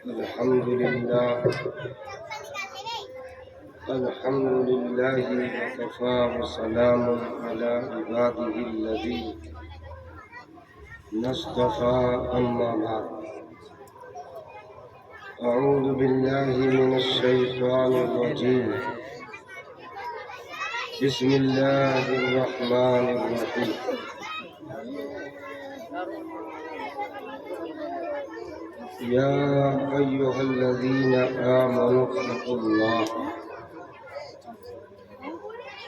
الحمد لله وكفى وسلام على عباده الذين اصطفى أما بعد أعوذ بالله من الشيطان الرجيم بسم الله الرحمن الرحيم يا أيها الذين آمنوا اتقوا الله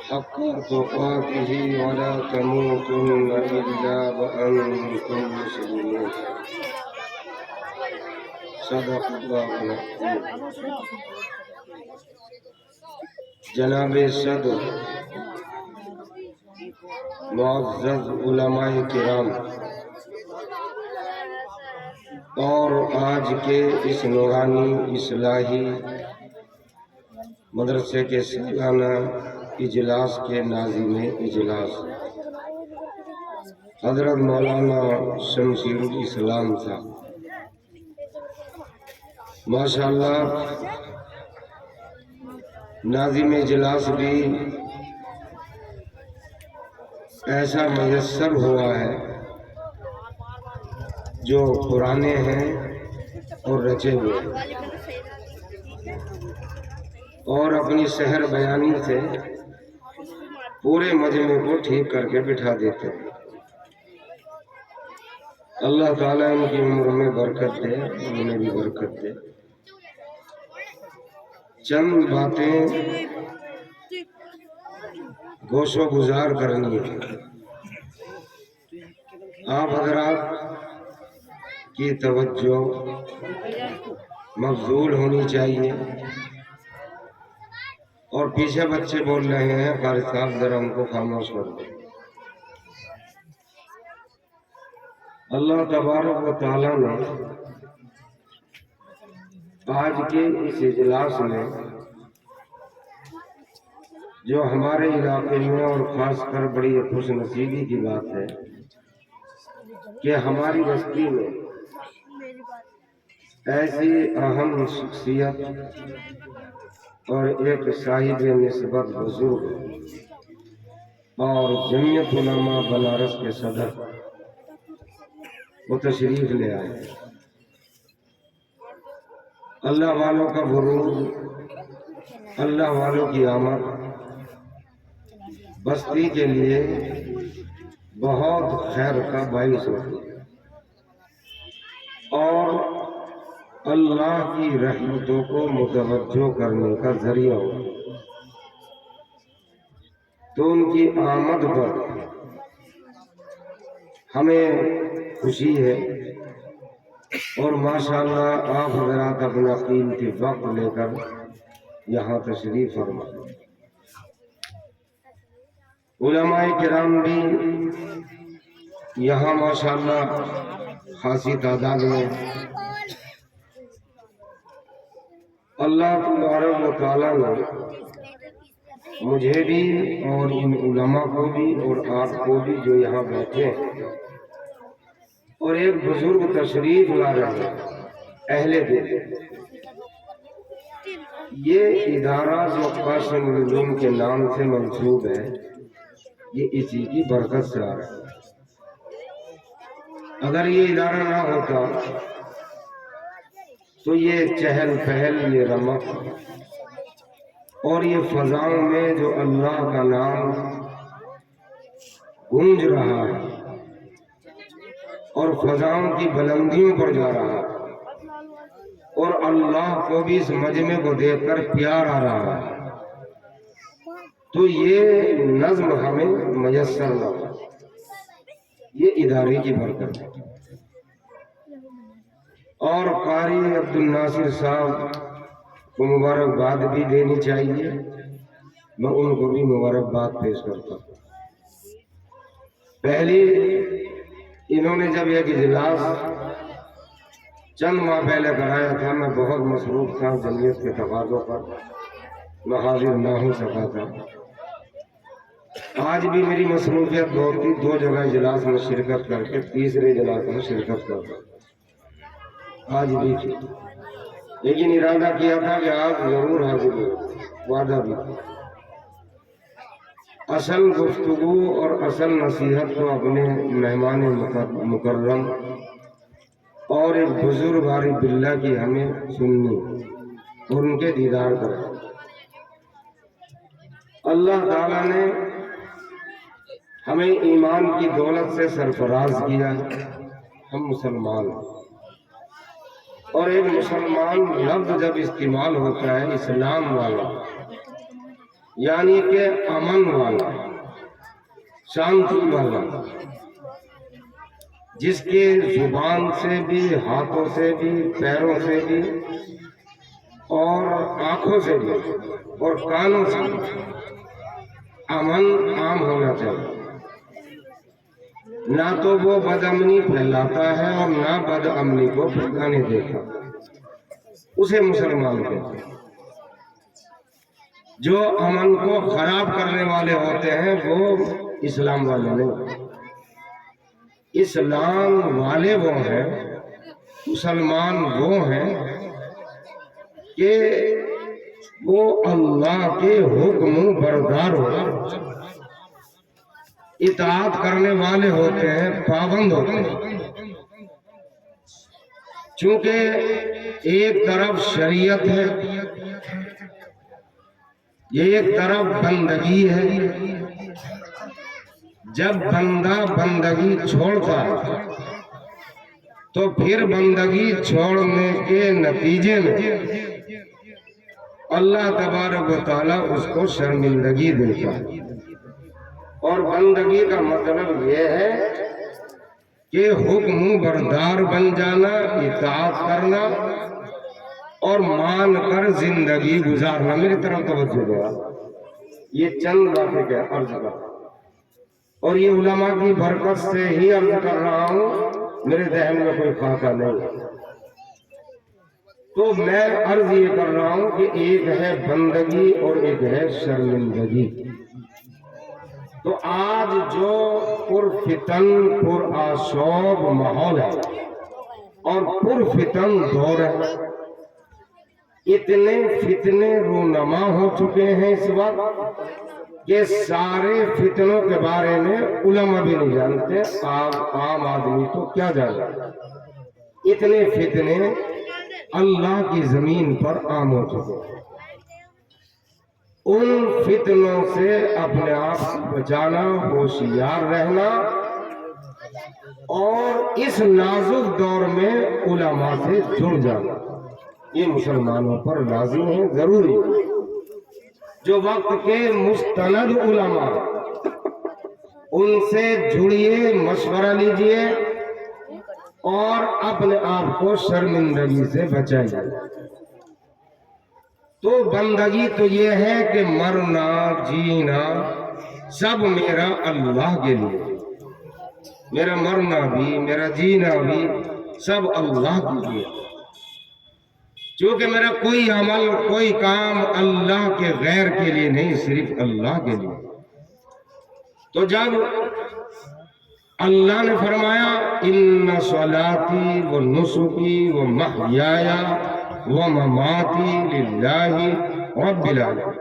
حق تقاته ولا تموتن إلا وأنتم مسلمون صدق الله العظيم. جناب صدر، معزز علماء کرام اور آج کے اس نورانی اصلاحی مدرسے کے سالانہ اجلاس کے ناظم اجلاس حضرت مولانا شمشیر الاسلام صاحب، ماشاءاللہ ناظم اجلاس بھی ایسا میسر ہوا ہے جو پرانے ہیں اور رچے ہوئے ہیں، اور اپنی سحر بیانی سے پورے مجمع کو ٹھیک کر کے بٹھا دیتے ہیں۔ اللہ تعالیٰ ان کی عمر میں برکت دے، انہیں بھی برکت دے۔ چند باتیں گوش و گزار کرنی ہے۔ آپ حضرات کی توجہ مبذول ہونی چاہیے، اور پیچھے بچے بول رہے ہیں، قاری صاحب ذرا ان کو خاموش کر دیں۔ اللہ تبارک و تعالیٰ نے آج کے اس اجلاس میں جو ہمارے علاقے میں، اور خاص کر بڑی خوش نصیبی کی بات ہے کہ ہماری بستی میں ایسی اہم شخصیت اور ایک صاحب نسبت بزرگ اور جمعیت علماء بنارس کے صدر وہ تشریف لے آئے۔ اللہ والوں کا غرور، اللہ والوں کی آمد بستی کے لیے بہت خیر کا باعث ہوتی ہے، اور اللہ کی رحمتوں کو متوجہ کرنے کا ذریعہ ہوتی ہے۔ تو ان کی آمد پر ہمیں خوشی ہے، اور ماشاءاللہ آپ حضرات اپنا قیمتی وقت لے کر یہاں تشریف فرما۔ علماء کرام بھی یہاں ماشاءاللہ خاصی تعداد میں۔ اللہ تبارک و تعالیٰ نے مجھے بھی اور ان علماء کو بھی اور آپ کو بھی جو یہاں بیٹھے ہیں، اور ایک بزرگ تشریف لا رہے ہیں اہل دل، یہ ادارہ جو قاسم العلوم کے نام سے منسوب ہے، یہ اسی کی برکت سے آ رہا ہے۔ اگر یہ ادارہ نہ ہوتا تو یہ چہل پہل، یہ رمق، اور یہ فضاؤں میں جو اللہ کا نام گونج رہا ہے اور فضاؤں کی بلندیوں پر جا رہا ہے، اور اللہ کو بھی اس مجمع کو دیکھ کر پیار آ رہا ہے، تو یہ نظم ہمیں میسر نہ ہو، یہ ادارے کی برکت ہے۔ اور قاری عبدالناصر صاحب کو مبارکباد بھی دینی چاہیے، میں ان کو بھی مبارکباد پیش کرتا ہوں۔ پہلی انہوں نے جب ایک اجلاس چند ماہ پہلے کرایا تھا، میں بہت مصروف تھا جمعیت کے تقاضوں پر، میں حاضر نہ ہو سکا تھا۔ آج بھی میری مصروفیت بہت تھی، 2 جگہ اجلاس میں شرکت کر کے تیسرے اجلاس میں شرکت کرتا آج بھی تھی، لیکن ارادہ کیا تھا کہ آج ضرور حاضر ہو، وعدہ بھی تھا۔ اصل گفتگو اور اصل نصیحت تو اپنے مہمان مکرم اور ایک بزرگ عارف باللہ کی ہمیں سننی اور ان کے دیدار کرنا۔ اللہ تعالیٰ نے ہمیں ایمان کی دولت سے سرفراز کیا، ہم مسلمان ہیں، اور ایک مسلمان لفظ جب استعمال ہوتا ہے اسلام والا، یعنی کہ امن والا، شانتی والا، جس کے زبان سے بھی، ہاتھوں سے بھی، پیروں سے بھی، اور آنکھوں سے بھی، اور کانوں سے بھی امن عام ہونا چاہیے۔ نہ تو وہ بد امنی پھیلاتا ہے اور نہ بد امنی کو پھیلانے دیتا، اسے مسلمان کہتے ہیں۔ جو امن کو خراب کرنے والے ہوتے ہیں وہ اسلام والے نہیں۔ اسلام والے وہ ہیں، مسلمان وہ ہیں کہ وہ اللہ کے حکم بردار ہوتے ہیں، اطاعت کرنے والے ہوتے ہیں، پابند ہوتے ہیں۔ چونکہ ایک طرف شریعت ہے، یہ ایک طرف بندگی ہے۔ جب بندہ بندگی چھوڑتا ہے تو پھر بندگی چھوڑنے کے نتیجے میں اللہ تبارک و تعالیٰ اس کو شرمندگی دیتا ہے۔ اور بندگی کا مطلب یہ ہے کہ حکم بردار بن جانا، اطاعت کرنا اور مان کر زندگی گزارنا۔ میری طرف توجہ دو، یہ چند باتیں کیا عرض کر، اور یہ علماء کی برکت سے ہی عرض کر رہا ہوں، میرے ذہن میں کوئی خاکہ نہیں۔ تو میں عرض یہ کر رہا ہوں کہ ایک ہے بندگی اور ایک ہے شرمندگی۔ تو آج جو پرفتن پرآشوب ماحول ہے اور پرفتن دور ہے، اتنے فتنے رونما ہو چکے ہیں اس وقت کہ سارے فتنوں کے بارے میں علماء بھی نہیں جانتے، عام آدمی تو کیا جانے۔ اتنے فتنے اللہ کی زمین پر عام ہو چکے ہیں۔ ان فتنوں سے اپنے آپ سے بچانا، ہوشیار رہنا، اور اس نازک دور میں علماء سے جڑ جانا، یہ مسلمانوں پر لازم ہے، ضروری ہے۔ جو وقت کے مستند علماء، ان سے جڑیے، مشورہ لیجئے اور اپنے آپ کو شرمندگی سے بچائیے۔ تو بندگی تو یہ ہے کہ مرنا جینا سب میرا اللہ کے لیے، میرا مرنا بھی میرا جینا بھی سب اللہ کے لیے، چونکہ میرا کوئی عمل کوئی کام اللہ کے غیر کے لیے نہیں، صرف اللہ کے لیے۔ تو جب اللہ نے فرمایا ان صلاتی و نسکی و محیایا و مماتی للہ رب العالمین،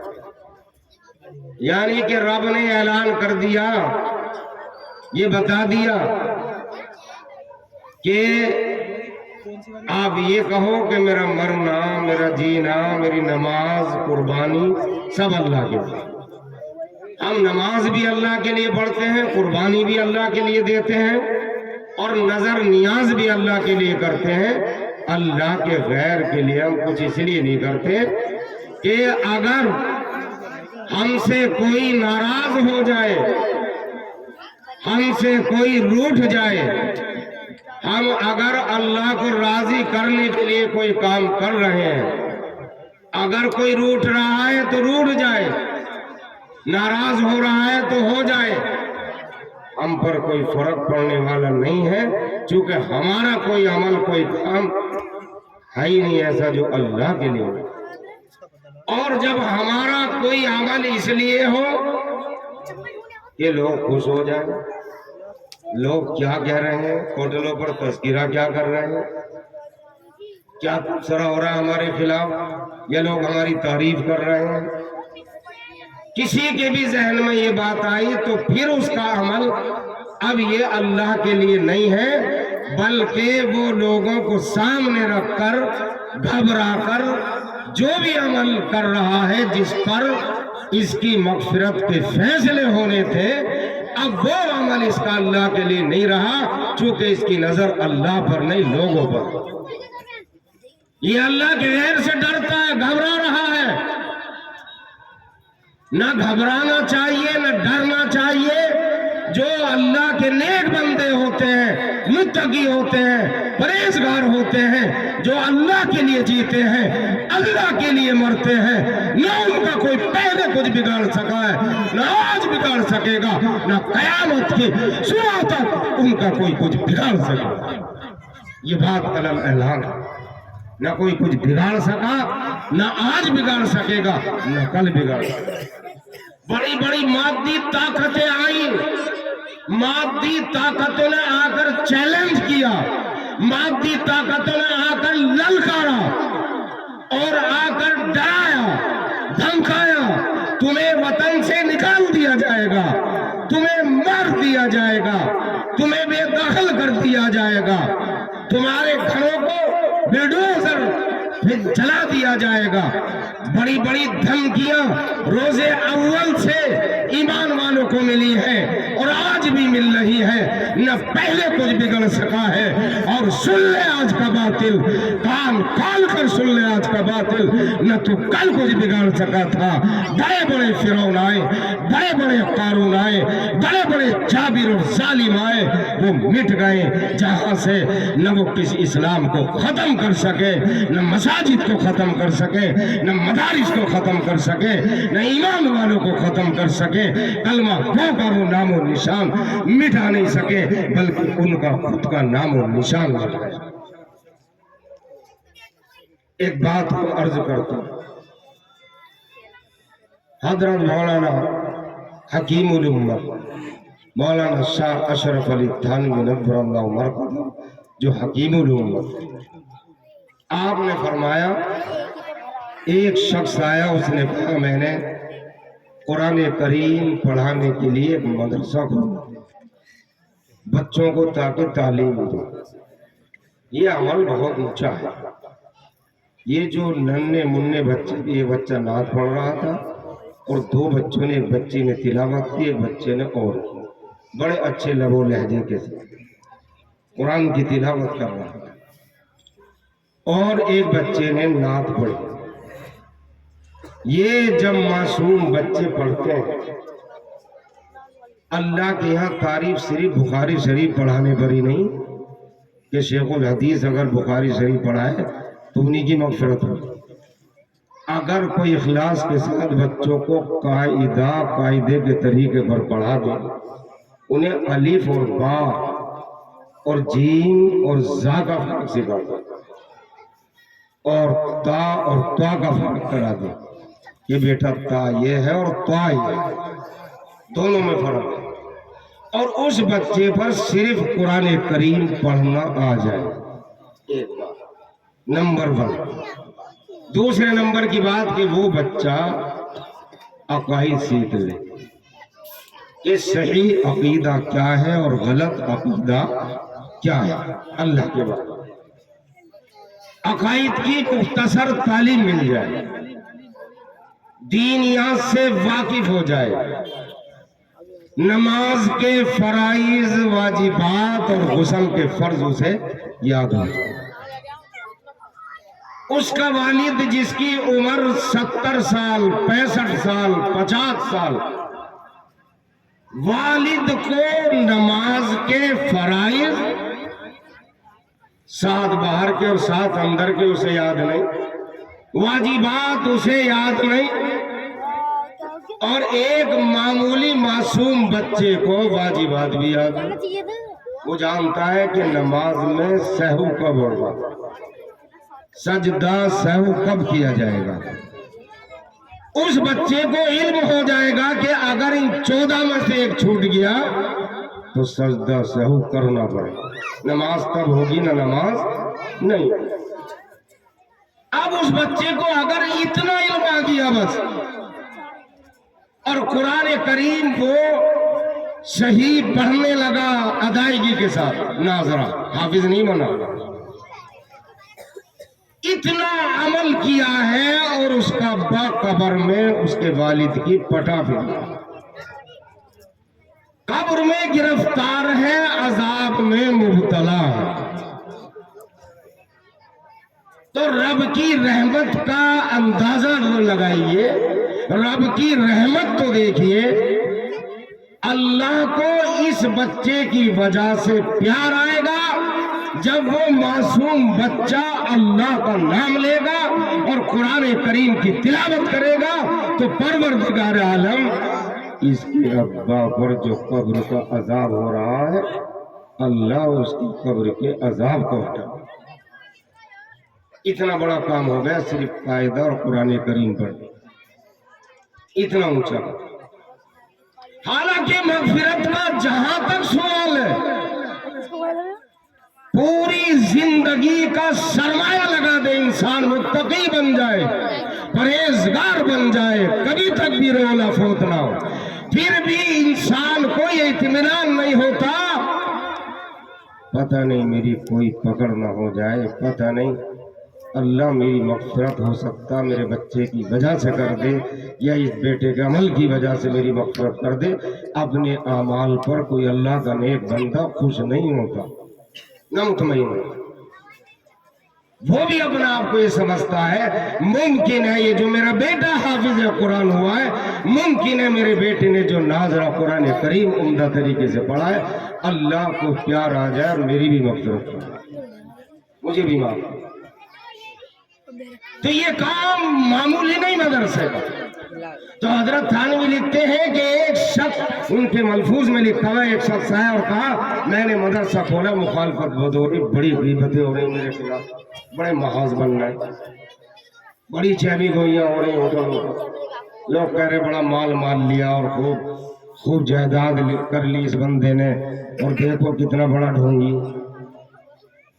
یعنی کہ رب نے اعلان کر دیا، یہ بتا دیا کہ آپ یہ کہو کہ میرا مرنا، میرا جینا، میری نماز، قربانی سب اللہ کے لیے۔ ہم نماز بھی اللہ کے لیے پڑھتے ہیں، قربانی بھی اللہ کے لیے دیتے ہیں، اور نظر نیاز بھی اللہ کے لیے کرتے ہیں۔ اللہ کے غیر کے لیے ہم کچھ اس لیے نہیں کرتے کہ اگر ہم سے کوئی ناراض ہو جائے، ہم سے کوئی روٹھ جائے، ہم اگر اللہ کو راضی کرنے کے لیے کوئی کام کر رہے ہیں، اگر کوئی روٹھ رہا ہے تو روٹھ جائے، ناراض ہو رہا ہے تو ہو جائے، ہم پر کوئی فرق پڑنے والا نہیں ہے، چونکہ ہمارا کوئی عمل کوئی کام ہے ہی نہیں ایسا جو اللہ کے لیے ہو۔ اور جب ہمارا کوئی عمل اس لیے ہو کہ لوگ خوش ہو جائیں، لوگ کیا کہہ رہے ہیں، ہوٹلوں پر تذکرہ کیا کر رہے ہیں، کیا تبصرہ ہو رہا ہے ہمارے خلاف، یا لوگ ہماری تعریف کر رہے ہیں۔ کسی کے بھی ذہن میں یہ بات آئی تو پھر اس کا عمل اب یہ اللہ کے لیے نہیں ہے، بلکہ وہ لوگوں کو سامنے رکھ کر گھبرا کر جو بھی عمل کر رہا ہے جس پر اس کی مغفرت کے فیصلے ہونے تھے، اب وہ عمل اس کا اللہ کے لیے نہیں رہا، چونکہ اس کی نظر اللہ پر نہیں لوگوں پر۔ یہ اللہ کے غیر سے ڈرتا ہے، گھبرا رہا ہے۔ نہ گھبرانا چاہیے، نہ ڈرنا چاہیے۔ جو اللہ کے نیک بندے ہوتے ہیں، متقی ہوتے ہیں، پرہیزگار ہوتے ہیں، جو اللہ کے لیے جیتے ہیں، اللہ کے لیے مرتے ہیں، نہ ان کا کوئی پہلے کچھ بگاڑ سکا ہے، نہ آج بگاڑ سکے گا، نہ قیامت کی صبح تک ان کا کوئی کچھ بگاڑ سکے گا۔ یہ بات علم اعلان ہے۔ نہ کوئی کچھ بگاڑ سکا، نہ آج بگاڑ سکے گا، نہ کل بگاڑ سکے گا۔ بڑی بڑی مادی طاقتیں آئیں، مادی طاقتوں نے آ کر چیلنج کیا، مادی طاقتوں نے آ کر للکارا اور آ کر ڈرایا، دھمکایا، تمہیں وطن سے نکال دیا جائے گا، تمہیں مار دیا جائے گا، تمہیں بے دخل کر دیا جائے گا، تمہارے گھروں کو بلڈوزر پھر جلا دیا جائے گا۔ بڑی بڑی دھمکیاں روز اول سے ایمان والوں کو ملی ہے اور آج بھی مل رہی ہے۔ نہ پہلے کچھ بگڑ سکا ہے، اور سن لے آج کا باطل، کان کھول کر سن لے آج کا باطل، نہ تو کل کچھ بگاڑ سکا تھا۔ بڑے بڑے فرعون آئے، بڑے بڑے قارون آئے، بڑے بڑے جابر اور ظالم آئے، وہ مٹ گئے جہاں سے نہ وہ کسی اسلام کو ختم کر سکے، نہ مساجد کو ختم کر سکے، نہ مدارس کو ختم کر سکے، نہ ایمان والوں کو ختم کر سکے۔ کلمہ گو کا وہ نام و نشان مٹا نہیں سکے، بلکہ ان کا خود کا نام و نشان مٹ گیا۔ ایک بات کو عرض کرتا ہوں، حضرت مولانا حکیم الامت مولانا شاہ اشرف علی تھانوی نور اللہ مرقدہ، جو حکیم الامت، آپ نے فرمایا ایک شخص آیا، اس نے کہا میں نے قرآن کریم پڑھانے کے لیے ایک مدرسہ کھولا بچوں کو تاکہ تعلیم دو۔ یہ عمل بہت اونچا ہے۔ یہ جو ننھے منھے بچے، یہ بچہ نعت پڑھ رہا تھا اور دو بچوں نے، ایک بچی نے تلاوت کی، ایک بچے نے اور کی، بڑے اچھے لب و لہجے کے ساتھ قرآن کی تلاوت کر رہا تھا، اور ایک بچے نے نعت پڑھی۔ یہ جب معصوم بچے پڑھتے ہیں، اللہ کے یہاں تعریف صرف بخاری شریف پڑھانے پر ہی نہیں کہ شیخ الحدیث اگر بخاری شریف پڑھائے تو انہی کی مغفرت ہو۔ اگر کوئی اخلاص کے ساتھ بچوں کو قاعدے کے طریقے پر پڑھا دے، انہیں الف اور با اور جیم اور زا کا فرق سکھا دے، اور تا اور تا کا فرق کرا دے، یہ بیٹا تا یہ ہے اور تا یہ ہے، دونوں میں فرق ہے، اور اس بچے پر صرف قرآن کریم پڑھنا آ جائے، ایک بات نمبر 1۔ دوسرے نمبر کی بات کہ وہ بچہ عقائد سیکھ لے کہ صحیح عقیدہ کیا ہے اور غلط عقیدہ کیا ہے۔ اللہ کے بعد عقائد کی مختصر تعلیم مل جائے، دینیات سے واقف ہو جائے، نماز کے فرائض، واجبات اور غسل کے فرض اسے یاد ہو جائے۔ اس کا والد جس کی عمر 70 سال، 65 سال، 50 سال، والد کو نماز کے فرائض 7 باہر کے اور 7 اندر کے اسے یاد نہیں، واجبات اسے یاد نہیں، اور ایک معمولی معصوم بچے کو واجبات بھی یاد نہیں۔ وہ جانتا ہے کہ نماز میں سہو کب ہوگا، سجدہ سہو کب کیا جائے گا، اس بچے کو علم ہو جائے گا کہ اگر ان 14 میں سے ایک چھوٹ گیا تو سجدہ سہو کرنا پڑے گا، نماز تب ہوگی نہ نماز نہیں۔ اب اس بچے کو اگر اتنا علم آ گیا بس، اور قرآن کریم کو صحیح پڑھنے لگا ادائیگی کے ساتھ، ناظرہ حافظ نہیں بنا، اتنا عمل کیا ہے، اور اس کا باپ قبر میں اس کے والد کی پٹا پھرا، قبر میں گرفتار ہے، عذاب میں مبتلا ہے۔ تو رب کی رحمت کا اندازہ لگائیے، رب کی رحمت تو دیکھیے، اللہ کو اس بچے کی وجہ سے پیار آئے گا جب وہ معصوم بچہ اللہ کا نام لے گا اور قرآن کریم کی تلاوت کرے گا، تو پروردگار عالم اس کے ابا پر جو قبر کا عذاب ہو رہا ہے، اللہ اس کی قبر کے عذاب کو ہٹا۔ اتنا بڑا کام ہو گیا صرف قاعدہ اور قرآن کریم پر، اتنا اونچا۔ حالانکہ مغفرت کا جہاں تک سوال ہے، پوری زندگی کا سرمایہ لگا دے انسان، متقی بن جائے، پرہیزگار بن جائے، کبھی تک بھی رولا فوت نہ ہو، پھر بھی انسان کو یہ اطمینان نہیں ہوتا، پتہ نہیں میری کوئی پکڑ نہ ہو جائے، پتہ نہیں اللہ میری مغفرت ہو سکتا میرے بچے کی وجہ سے کر دے، یا اس بیٹے کے عمل کی وجہ سے میری مغفرت کر دے۔ اپنے اعمال پر کوئی اللہ کا نیک بندہ خوش نہیں ہوتا، نہ مطمئن ہوتا، وہ بھی اپنا آپ کو یہ سمجھتا ہے ممکن ہے یہ جو میرا بیٹا حافظ قرآن ہوا ہے، ممکن ہے میرے بیٹے نے جو ناظرہ قرآن کریم عمدہ طریقے سے پڑھا ہے، اللہ کو پیار آ جائے اور میری بھی مغفرت ہو جائے، مجھے بھی معاف کرے۔ تو یہ کام معمولی نہیں مدرسے کا۔ تو حضرت تھانوی لکھتے ہیں کہ ایک شخص، ان کے ملفوظ میں لکھا ہوا، ایک شخص آیا اور کہا میں نے مدرسہ کھولا، مخالفت بہت ہو رہی، بڑی غیبتیں ہو رہی میرے خلاف، بڑے محاذ بن رہے، بڑی چیبی گوئیاں ہو رہی ہوٹلوں کو، لوگ کہہ رہے بڑا مال لیا اور خوب جائیداد کر لی اس بندے نے، اور دیکھو کتنا بڑا ڈھونگی۔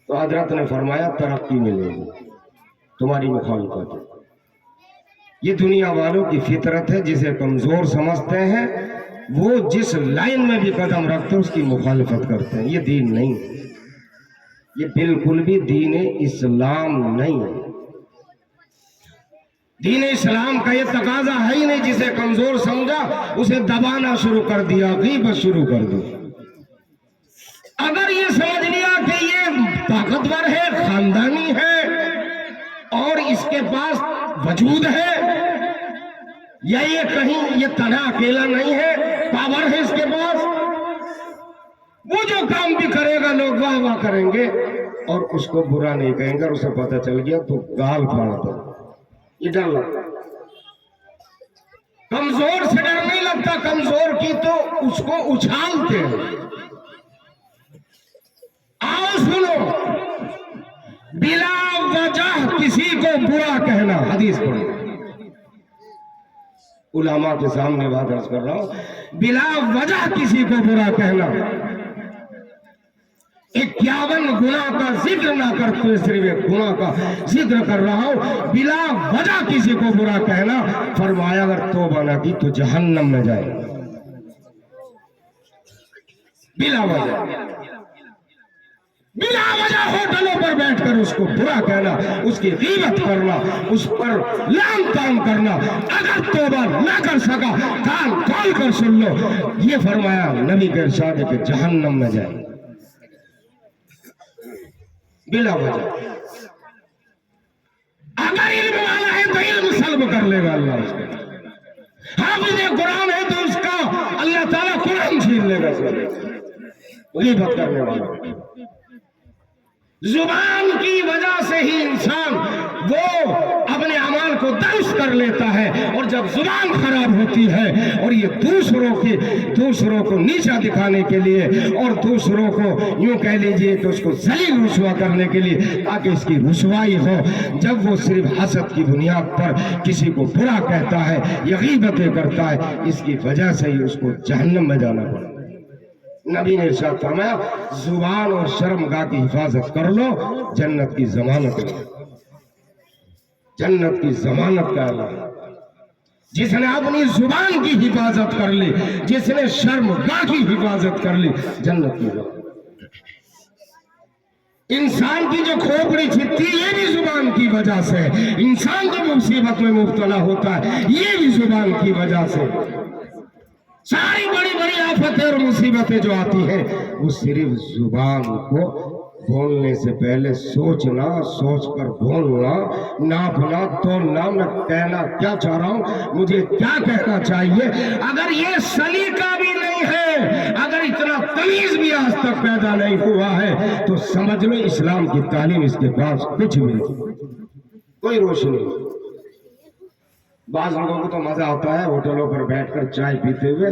تو حضرت نے فرمایا ترقی ملے گی، تمہاری مخالفت ہے۔ یہ دنیا والوں کی فطرت ہے، جسے کمزور سمجھتے ہیں وہ جس لائن میں بھی قدم رکھتے ہیں اس کی مخالفت کرتے ہیں۔ یہ دین نہیں، یہ بالکل بھی دین اسلام نہیں ہے۔ دین اسلام کا یہ تقاضا ہے ہی نہیں، جسے کمزور سمجھا اسے دبانا شروع کر دیا، غیبت شروع کر دی۔ اگر یہ سمجھ لیا کہ یہ طاقتور ہے، خاندانی ہے، اور اس کے پاس وجود ہے، یا یہ کہیں یہ تنہا اکیلا نہیں ہے، پاور ہے اس کے پاس، وہ جو کام بھی کرے گا لوگ واہ واہ کریں گے اور اس کو برا نہیں کہیں گے، اور اسے پتہ چل گیا تو گال پھاڑ دو۔ یہ ڈر لگتا، کمزور سے ڈر نہیں لگتا، کمزور کی تو اس کو اچھالتے ہیں۔ آؤ سنو، بلا وجہ کسی کو برا کہنا، حدیث پڑھو، علماء کے سامنے بات عرض کر رہا ہوں، بلا وجہ کسی کو برا کہنا، 51 گناہ کا ذکر نہ کرتے، صرف ایک گناہ کا ذکر کر رہا ہوں، بلا وجہ کسی کو برا کہنا، فرمایا اگر توبہ نہ کی تو جہنم میں جائے، بلا وجہ، بلا وجہ ہوٹلوں پر بیٹھ کر اس کو برا کہنا، اس کی غیبت کرنا، اس پر لعن طعن کرنا، اگر توبہ نہ کر سکا کان کھول کر سن لو، یہ فرمایا نبی کے ارشاد ہے کہ جہنم میں جائے، بلا وجہ۔ اگر علم والا ہے تو علم سلب کر لے گا اللہ اس کو، حافظ قرآن ہے تو اس کا اللہ تعالیٰ قرآن چھین لے گا، غیبت کرنے والا۔ زبان کی وجہ سے ہی انسان وہ اپنے اعمال کو درست کر لیتا ہے، اور جب زبان خراب ہوتی ہے اور یہ دوسروں کو نیچا دکھانے کے لیے اور دوسروں کو یوں کہہ لیجئے کہ اس کو ذلیل رسوا کرنے کے لیے تاکہ اس کی رسوائی ہو، جب وہ صرف حسد کی بنیاد پر کسی کو برا کہتا ہے یا غیبتیں کرتا ہے، اس کی وجہ سے ہی اس کو جہنم میں جانا پڑتا ہے۔ نبی نے ارشاد فرمایا زبان اور شرمگاہ کی حفاظت کر لو، جنت کی ضمانت ہے، جنت کی ضمانت کا اعلان۔ جس نے اپنی زبان کی حفاظت کر لی، جس نے شرمگاہ کی حفاظت کر لی، جنت کی ضمانت۔ انسان کی جو کھوپڑی چھٹتی یہ بھی زبان کی وجہ سے، انسان جو مصیبت میں مبتلا ہوتا ہے یہ بھی زبان کی وجہ سے۔ ساری بڑی بڑی آفتیں اور مصیبتیں جو آتی ہیں وہ صرف زبان کو بولنے سے پہلے سوچنا، سوچ کر بولنا، ناپنا تولنا، میں کہنا کیا چاہ رہا ہوں، مجھے کیا کہنا چاہیے۔ اگر یہ سلیقہ بھی نہیں ہے، اگر اتنا تمیز بھی آج تک پیدا نہیں ہوا ہے، تو سمجھ لو اسلام کی تعلیم اس کے پاس کچھ بھی نہیں، کوئی روشنی نہیں۔ بعض لوگوں کو تو مزہ آتا ہے ہوٹلوں پر بیٹھ کر چائے پیتے ہوئے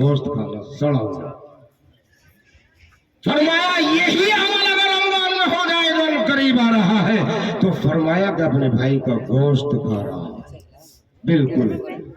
گوشت کھانا، سڑا ہوا۔ فرمایا یہی عمل اگر رمضان میں ہو جائے جو قریب آ رہا ہے، تو فرمایا کہ اپنے بھائی کا گوشت کھا رہا، بالکل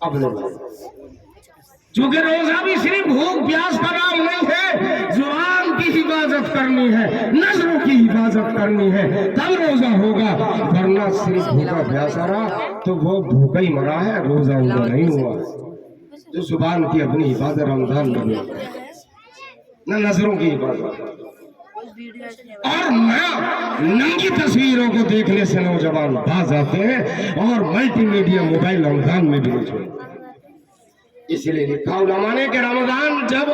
اپنے بھائی۔ چونکہ روزہ بھی صرف بھوک پیاس کا نام نہیں ہے، زبان کی حفاظت کرنی ہے، نظروں کی حفاظت کرنی ہے، تب روزہ ہوگا، ورنہ صرف بھوکا پیاسا رہا تو وہ بھوکا ہی مرا ہے، روزہ نہیں ہوا۔ جو زبان کی اپنی حفاظت رمضان میں نہ نظروں کی حفاظت، اور ننگی تصویروں کو دیکھنے سے نوجوان باز آتے ہیں، اور ملٹی میڈیا موبائل رمضان میں بھی نہیں چھوڑتے۔ اس لیے لکھا علماء نے کہ رمضان جب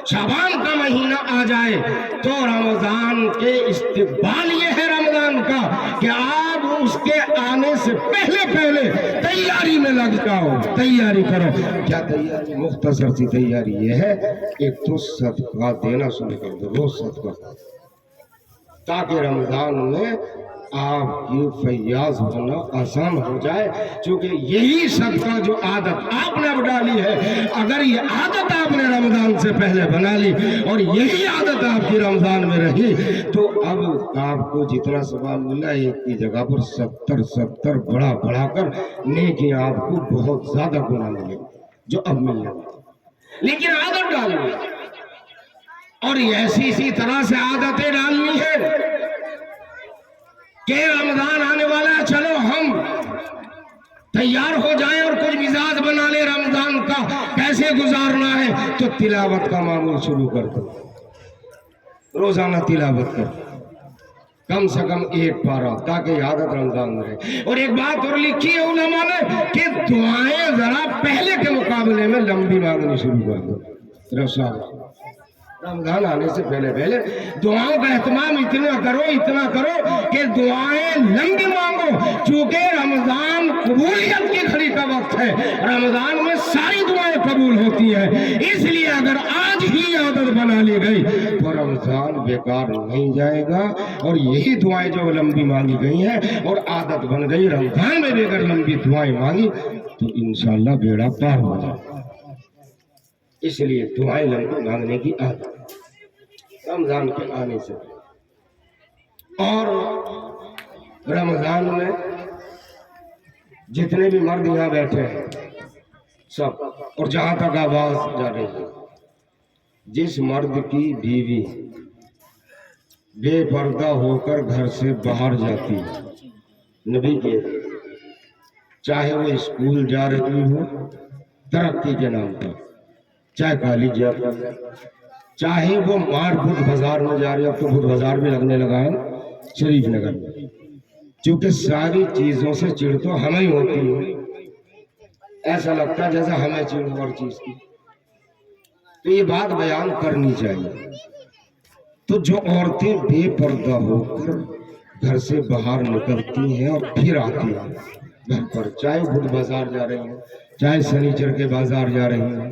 شعبان کا مہینہ آ جائے تو رمضان کے استقبال یہ ہے رمضان کا کہ آپ اس کے آنے سے پہلے تیاری میں لگ جاؤ، تیاری کرو۔ کیا تیاری؟ مختصر سی تیاری یہ ہے کہ تو صدقہ دینا شروع کر دو، روز صدقہ، تاکہ رمضان میں آپ کی فیاض ہونا آسان ہو جائے۔ چونکہ یہی صدقہ جو عادت آپ نے اب ڈالی ہے، اگر یہ عادت آپ نے رمضان سے پہلے بنا لی اور یہی عادت آپ کی رمضان میں رہی، تو اب آپ کو جتنا ثواب ملا ایک کی جگہ پر 70 بڑھا کر نیکیاں آپ کو بہت زیادہ گنا ملے جو اب ملنے والی۔ لیکن عادت ڈالنی اور ایسی اسی طرح سے عادتیں ڈالنی ہے کہ رمضان آنے والا ہے، چلو ہم تیار ہو جائیں اور کچھ مزاج بنا لے رمضان کا کیسے گزارنا ہے، تو تلاوت کا معمول شروع کر دو، روزانہ تلاوت کر، کم سے کم ایک پارہ، تاکہ عادت رمضان میں رہے۔ اور ایک بات اور لکھی ہے علماء نے کہ دعائیں ذرا پہلے کے مقابلے میں لمبی مانگنی شروع کر دو۔ رمضان آنے سے پہلے دعاؤں کا اہتمام اتنا کرو کہ دعائیں لمبی مانگو، چونکہ رمضان قبولیت کی گھڑی کا وقت ہے، رمضان میں ساری دعائیں قبول ہوتی ہیں۔ اس لیے اگر آج ہی عادت بنا لی گئی تو رمضان بیکار نہیں جائے گا، اور یہی دعائیں جو لمبی مانگی گئی ہیں اور عادت بن گئی، رمضان میں بھی اگر لمبی دعائیں مانگی تو انشاءاللہ بیڑا پار ہو جائے گا۔ اس لیے دعائیں لمبی مانگنے کی عادت رمضان کے آنے سے، اور رمضان میں جتنے بھی مرد یہاں بیٹھے ہیں سب، اور جہاں تک آواز جا رہی ہے، جس مرد کی بیوی بے پردہ ہو کر گھر سے باہر جاتی ہے، نبی کے چاہے وہ اسکول جا رہی ہو ترقی کے نام پر، چاہے کالج جا رہی ہو، چاہے وہ مار بدھ بازار میں جا رہی ہے، اب تو بدھ بازار بھی لگنے لگا ہے شریف نگر میں، چونکہ ساری چیزوں سے چڑ تو ہمیں ہی ہوتی ہے، ایسا لگتا ہے جیسا ہمیں چڑ ہر چیز کی، تو یہ بات بیان کرنی چاہیے۔ تو جو عورتیں بے پردہ ہو کر گھر سے باہر نکلتی ہیں اور پھر آتی ہیں گھر پر، چاہے بدھ بازار جا رہی ہیں، چاہے سنیچر کے بازار جا رہی ہیں،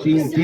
3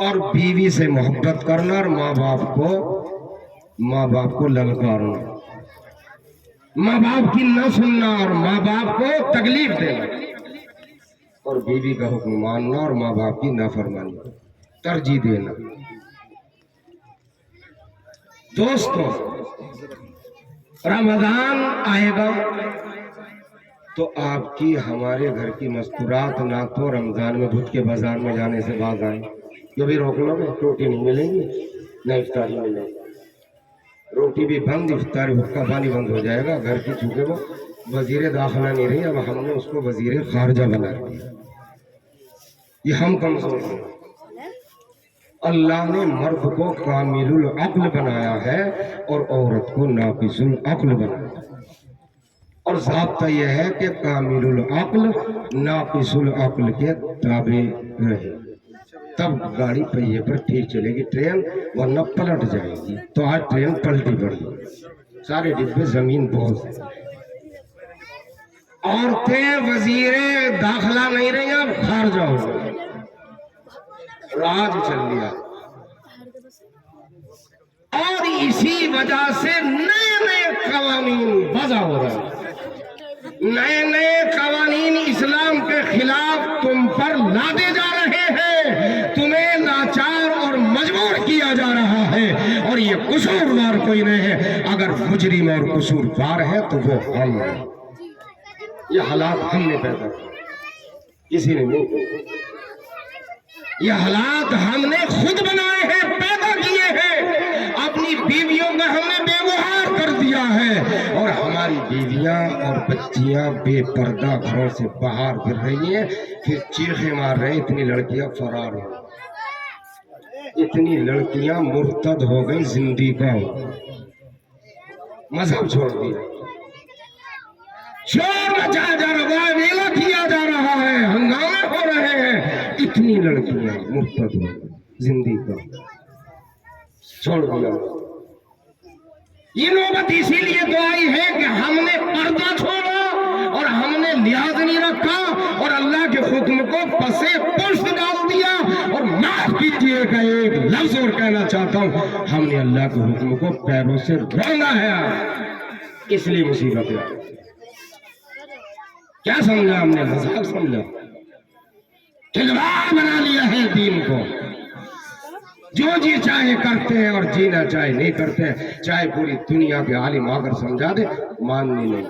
اور بیوی سے محبت کرنا اور ماں باپ کو للکارنا، ماں باپ کی نہ سننا اور ماں باپ کو تکلیف دینا، اور بیوی کا حکم ماننا اور ماں باپ کی نافرمانی ترجیح دینا۔ دوستو، رمضان آئے گا تو آپ کی ہمارے گھر کی مستورات نہ تو رمضان میں بھوت کے بازار میں جانے سے باز آئیں، جو بھی روک لو گے روٹی نہیں ملے گی، نہ افطاری ملے گی، روٹی بھی بند، افطاری حقہ پانی بند ہو جائے گا۔ گھر کی چونکہ وہ وزیر داخلہ نہیں رہی، اب ہم نے اس کو وزیر خارجہ بنا دیا۔ یہ ہم کمزور ہیں۔ اللہ نے مرد کو کامل العقل بنایا ہے اور عورت کو ناقص العقل بنایا، اور ضابطہ یہ ہے کہ کامل العقل ناقص العقل کے تابع رہے، تب گاڑی پہیے پر ٹھیک چلے گی ٹرین، ورنہ پلٹ جائے گی۔ تو آج ٹرین پلٹی پڑی، سارے ڈبے زمین بوجھ ہیں۔ عورتیں وزیر داخلہ نہیں رہی، اب خارجہ ہو گئی، راج چل لیا، اور اسی وجہ سے نئے قوانین وضع ہو رہے ہیں، نئے قوانین اسلام کے خلاف تم پر لادے جا رہے ہیں، تمہیں لاچار اور مجبور کیا جا رہا ہے، اور یہ قصوروار کوئی نہیں ہے، اگر مجرم اور قصوروار ہے تو وہ ہم ہیں۔ یہ حالات ہم نے پیدا کیے، کسی نے نہیں کیا، یہ حالات ہم نے خود بنائے ہیں، پیدا کیے ہیں، اپنی بیویوں کا ہم نے بے گھر کر دیا ہے، اور ہماری بیویاں اور بچیاں بے پردہ گھروں سے باہر پھر رہی ہیں، پھر چیخیں مار رہے ہیں، اتنی لڑکیاں فرار ہو، اتنی لڑکیاں مرتد ہو گئی، زندگی مذہب چھوڑ دیا، شور مچایا جا رہا ہے، ویلا کیا جا رہا ہے، ہنگامے ہو رہے ہیں، اتنی لڑکیاں مرتد ہو گئی، زندگی چھوڑ دیا۔ یہ نوبت اسی لیے تو آئی ہے کہ ہم نے پردہ چھوڑا اور ہم نے لحاظ نہیں رکھا اور اللہ کے حکم کو پسے پشت ڈال دیا، اور معاف کیجیے گا ایک لفظ اور کہنا چاہتا ہوں، ہم نے اللہ کے حکم کو پیروں سے رونگا ہے، اس لیے مصیبت ہے۔ کیا سمجھا ہم نے؟ مذاق سمجھا، کھلواڑ بنا لیا ہے دین کو، جو جی چاہے کرتے ہیں اور جینا چاہے نہیں کرتے ہیں، چاہے پوری دنیا کے عالم آ کر سمجھا دے، ماننی نہیں۔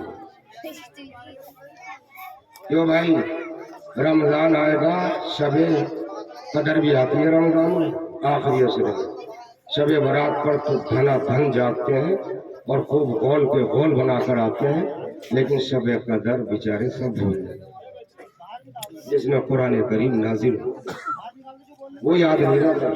کیوں بھائی؟ رمضان آئے گا، شب قدر بھی آتی ہے رمضان میں، آخری عشرے، شب برات پر تو دھنا دھن جاگتے ہیں اور خوب غول کے غول بنا کر آتے ہیں، لیکن شب قدر بیچارے سب بھول گئے، جس میں قرآن کریم نازل ہو، وہ یاد نہیں رہتا۔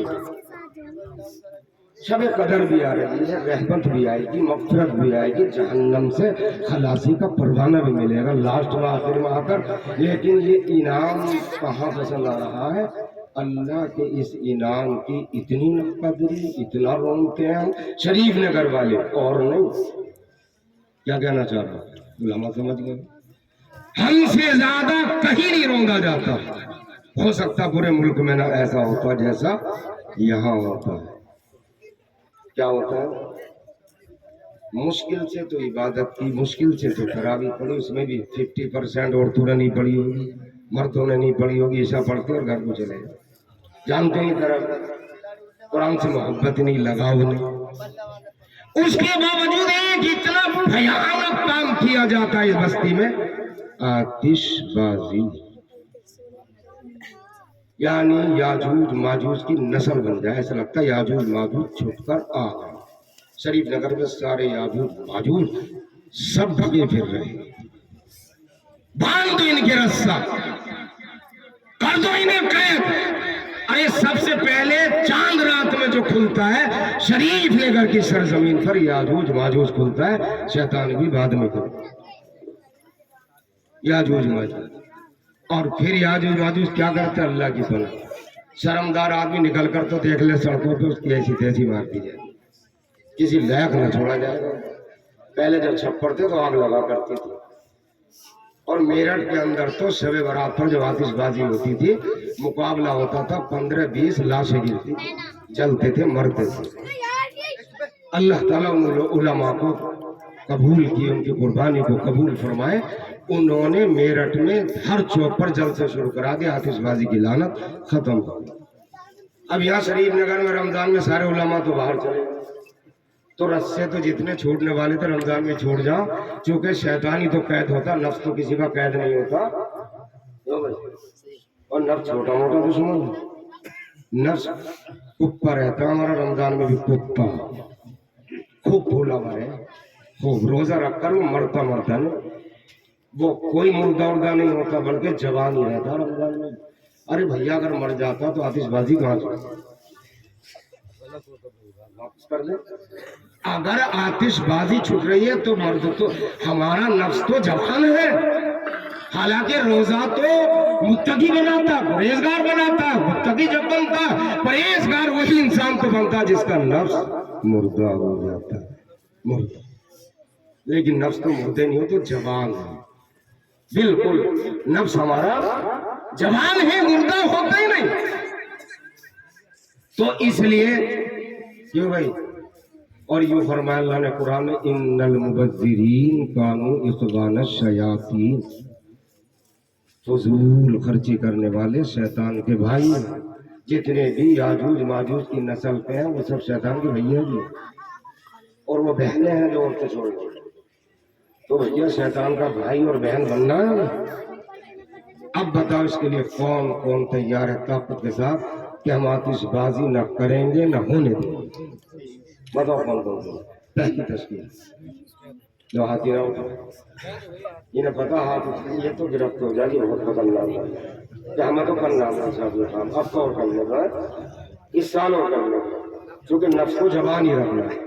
شب قدر بھی آ رہی ہے، رحمت بھی آئے گی، مغفرت بھی آئے گی، جہنم سے خلاصی کا پروانہ بھی ملے گا لاسٹ میں آخر میں آ کر، لیکن یہ انعام کہاں پسند آ رہا ہے؟ اللہ کے اس انعام کی اتنی قدری، اتنا رونتے ہیں شریف نگر والے، اور نہیں۔ کیا کہنا چاہ رہا ہوں؟ علماء سمجھ گئے، ہم سے زیادہ کہیں نہیں روندا جاتا۔ ہو سکتا پورے ملک میں نہ ایسا ہوتا جیسا یہاں ہوتا ہے۔ کیا ہوتا ہے؟ مشکل سے تو عبادت کی، مشکل سے تو تراویح پڑھی، اس میں بھی 50% عورتوں نے نہیں پڑھی ہوگی، مردوں نے نہیں پڑھی ہوگی، عشاء پڑھتے اور گھر کو چلے گئے، جانتے نہیں طرف قرآن سے محبت نہیں، لگاؤ نہیں۔ اس کے باوجود ایک اتنا بھیانک کام کیا جاتا ہے اس بستی میں، آتش بازی، یعنی یاجوج ماجوج کی نسل بن جائے، ایسا لگتا ہے یاجوج ماجوج چھپ کر آ گئے۔ شریف نگر میں سارے یاجوج ماجوج سب بھگے پھر رہے ہیں، باندھ دو ان کے رسہ، کر دو انہیں قید۔ ارے سب سے پہلے چاند رات میں جو کھلتا ہے شریف نگر کی سرزمین پر، یاجوج ماجوج کھلتا ہے، شیطان بھی بعد میں کھلتا ہے، یاجوج ماجوج۔ اور پھر یاجوج ماجوج کیا کرتے ہیں؟ اللہ کی پناہ، شرمدار آدمی نکل کر تو دیکھ لے سڑکوں پہ، اس کی ایسی تیسی مار دی جائے، کسی لائق نہ چھوڑا جائے گا۔ پہلے جب چھپڑ تھے تو آگ لگا کرتی تھی، اور میرٹھ کے اندر تو شب برات پر جب آتش بازی ہوتی تھی مقابلہ ہوتا تھا 15-20 لاشیں گرتی جلتے تھے مرتے تھے. اللہ تعالیٰ ان علماء کو قبول کی ان کی قربانی کو قبول فرمائے. انہوں نے میرٹھ میں ہر چوک پر جلسے شروع کرا دیا آتش بازی کی لعنت ختم ہو. اب یہاں شریف نگر میں رمضان میں سارے علماء تو باہر چلے تو رسے تو جتنے چھوٹنے والے تھے رمضان میں چھوڑ جاؤ چونکہ شیطانی تو قید ہوتا نفس تو کسی کا قید نہیں ہوتا. اور نفس چھوٹا موٹا دشمن نفس کپا رہتا ہمارا رمضان میں بھی کپا خوب بھولا مرے خوب روزہ رکھ کر وہ مرتا نہیں وہ کوئی مردہ اردہ نہیں ہوتا بلکہ جوان ہی رہتا رمضان میں. ارے بھیا اگر مر جاتا تو آتش بازی کہاں سے واپس کر دیں. اگر آتش بازی چھٹ رہی ہے تو مرد تو ہمارا نفس تو جوان ہے. حالانکہ روزہ تو متقی بناتا پرہیزگار بناتا. متقی جب بنتا پرہیزگار وہی انسان تو بنتا جس کا نفس مردہ ہو جاتا مردہ. لیکن نفس تو مردے نہیں ہو تو جوان ہے بالکل. نفس ہمارا جوان ہے مردہ ہوتا ہی نہیں. تو اس لیے کیوں بھائی. اور یوں فرمایا اللہ نے قرآن میں ان المبذرین کانوا اخوان الشیاطین. فضول خرچی کرنے والے شیطان کے بھائی جتنے بھی یاجوج ماجوج کی نسل پہ ہیں وہ سب شیطان کے بھائی ہیں اور وہ بہنیں ہیں جو عورتیں چھوڑ دیں. تو بھیا شیطان کا بھائی اور بہن بننا ہے. اب بتاؤ اس کے لیے کون کون تیار ہے طاقت کے ساتھ کہ ہم آتش بازی نہ کریں گے نہ ہونے دیں گے. بتاؤ کون کون پہلی تشکیل جو ہاتھی نہ اٹھا انہیں پتا ہاتھ یہ تو گرفت ہو جائے گی بہت خطرناک ہے کہ ہمیں تو کرنا ہے کام اب تو اور کرنے کا اس سال اور کرنے کا کیونکہ نفس کو جوان ہی رکھنا ہے.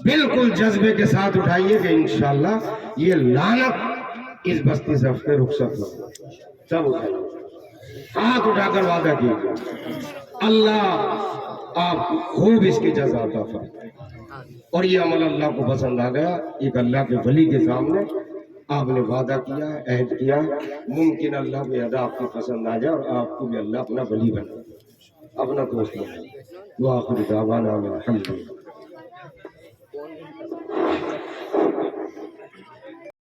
بالکل جذبے کے ساتھ اٹھائیے کہ انشاءاللہ یہ لعنت اس بستی سے ہفتے رخصت ہو. سب اٹھائیے ہاتھ اٹھا کر وعدہ کیجیے اللہ آپ خوب اس کی جزا عطا فرمائے. اور یہ عمل اللہ کو پسند آ گیا. ایک اللہ کے ولی کے سامنے آپ نے وعدہ کیا عہد کیا ممکن اللہ کو ادا آپ کی پسند آ جائے اور آپ کو بھی اللہ اپنا ولی بنا اپنا دوست بنا. وآخر دعوانا الحمدللہ.